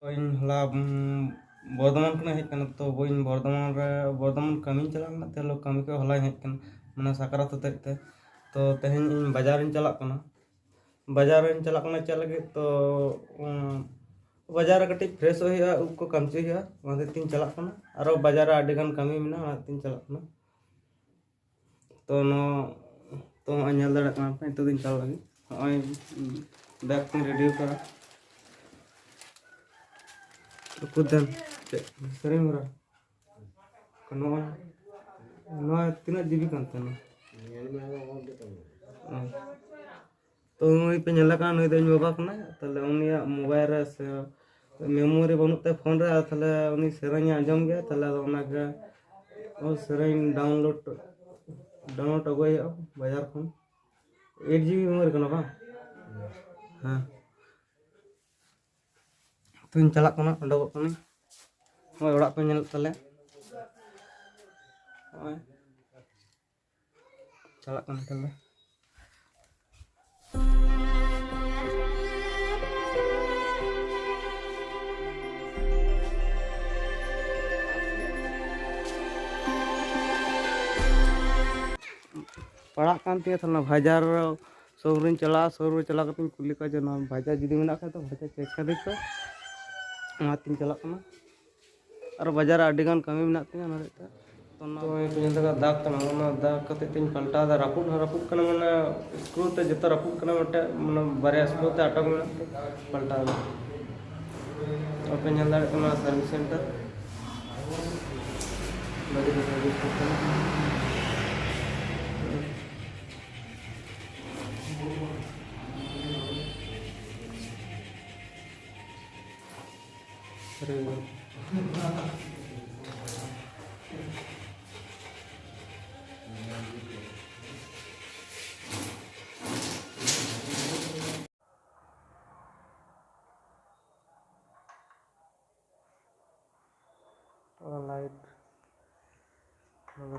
ᱤᱧ ᱦᱚᱞᱟ ᱵᱚᱨᱫᱷᱚᱢᱟᱱ ᱠᱷᱚᱱᱟᱜ ᱦᱮᱡ ᱠᱟᱱᱟ ᱛᱚ ᱤᱧ ᱵᱚᱨᱫᱷᱚᱢᱟᱱ ᱠᱟᱹᱢᱤᱧ ᱪᱟᱞᱟᱜ ᱠᱟᱱᱟ ᱛᱮ ᱠᱟᱹᱢᱤ ᱠᱚ ᱦᱚᱞᱟᱧ ᱦᱮᱡ ᱠᱟᱱᱟ ᱢᱟᱱᱮ ᱥᱟᱠᱨᱟᱛ ᱦᱚᱛᱮᱡ ᱛᱮ ᱛᱚ ᱛᱮᱦᱮᱧ ᱤᱧ ᱵᱟᱡᱟᱨᱤᱧ ᱪᱟᱞᱟᱜ ᱠᱟᱱᱟ ᱪᱮᱫ ᱞᱟᱹᱜᱤᱫ ᱛᱚ ᱵᱟᱡᱟᱨ ᱨᱮ ᱠᱟᱹᱴᱤᱡ ᱯᱷᱨᱮᱥᱚᱜ ᱦᱩᱭᱩᱜᱼᱟ ᱩᱵ ᱠᱚ ᱠᱟᱢᱪᱤ ᱦᱩᱭᱩᱜᱼᱟ ᱚᱱᱟ ᱦᱚᱛᱮᱡ ᱛᱤᱧ ᱪᱟᱞᱟᱜ ᱠᱟᱱᱟ ᱟᱨᱚ ᱵᱟᱡᱟᱨ ᱨᱮ ᱟᱹᱰᱤ ᱜᱟᱱ ᱠᱟᱹᱢᱤ ᱢᱮᱱᱟᱜᱼᱟ ᱚᱱᱟ ᱛᱤᱧ ᱪᱟᱞᱟᱜ ᱠᱟᱱᱟ ᱛᱚ ᱱᱚᱜᱼᱚᱭ ᱧᱮᱞ ᱫᱟᱲᱮᱭᱟᱜ ᱠᱟᱱᱟ ᱯᱮ ᱱᱤᱛᱚᱜ ᱫᱚᱧ ᱪᱟᱞᱟᱜ ᱞᱟᱹᱜᱤᱫ ᱱᱚᱜᱼᱚᱭ ᱵᱮᱜᱽ ᱠᱚᱧ ᱨᱮᱰᱤ ᱟᱠᱟᱫᱟ ᱩᱠᱩᱫᱮᱱ ᱪᱮᱫ ᱥᱮᱨᱮᱧ ᱦᱚᱨᱟ ᱱᱚᱣᱟ ᱛᱤᱱᱟᱹᱜ ᱡᱤᱵᱤ ᱠᱟᱱ ᱛᱟᱦᱮᱱᱟ तो नई पे नेला का नई दिन बाबा कना तले उनिया मोबाइल रे से मेमोरी बनुत ते फोन रे तले उनी सेरेंग आंजम गया तले ओना के ओ सेरेंग डाउनलोड अगोय बाजार खन 8 जीबी मेमोरी कना बा हां तुम चला कना ओडो कनी ओय ओड़ा पे नेल तले ओय चला कना तले पढ़ा कांती थला बाजार शोरूम चला कते कुली का जे ना बाजार जुदी मेना का तो बाजार चेक कर दे तो तीन चला कना और बाजार अड्डी गान कमी मेना तिया ना देता तो ना तो ये लगा दाग तना ना दाग कते तीन पलटा दा रापुट कना माने स्क्रू ते जतो रापुट कना मटे माने बारे स्क्रू ते अटक मेना पलटा दा ओपन नेल दाड़े कना सर्विस सेंटर बड़ी सर्विस सेंटर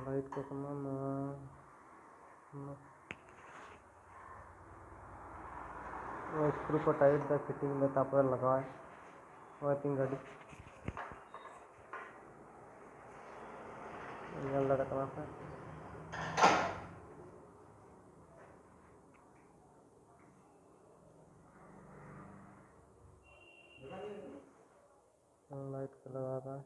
लाइट को कना स्क्रू को टाइट दा फिटिंग में तापर लगाए और तीन गाड़ी नेल दाड़ा कना पे लाइट को लगा रहा है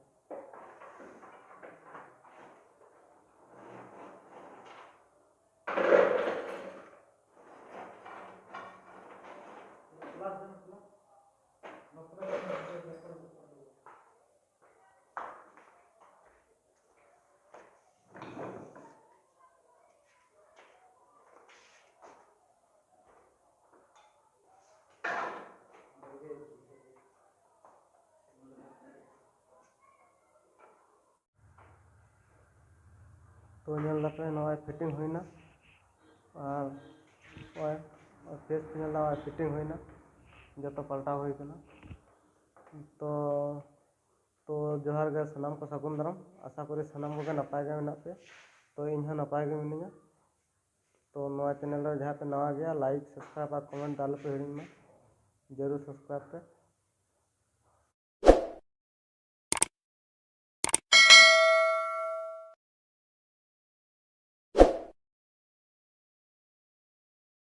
तो नेल लपे नवा फिटिंग होइना और फेस नेल दा फिटिंग होइना जतो पलटा होई कना तो जोहार गे सनाम को सगुन दाराम आशा करी सनाम को नपाय गे मेना पे तो इन हो नपाय गे मिनिया तो नवा चैनल रे जहां पे नवा गया लाइक सब्सक्राइब और कमेंट डाल पे हिड़िंग में जरूर सब्सक्राइब पे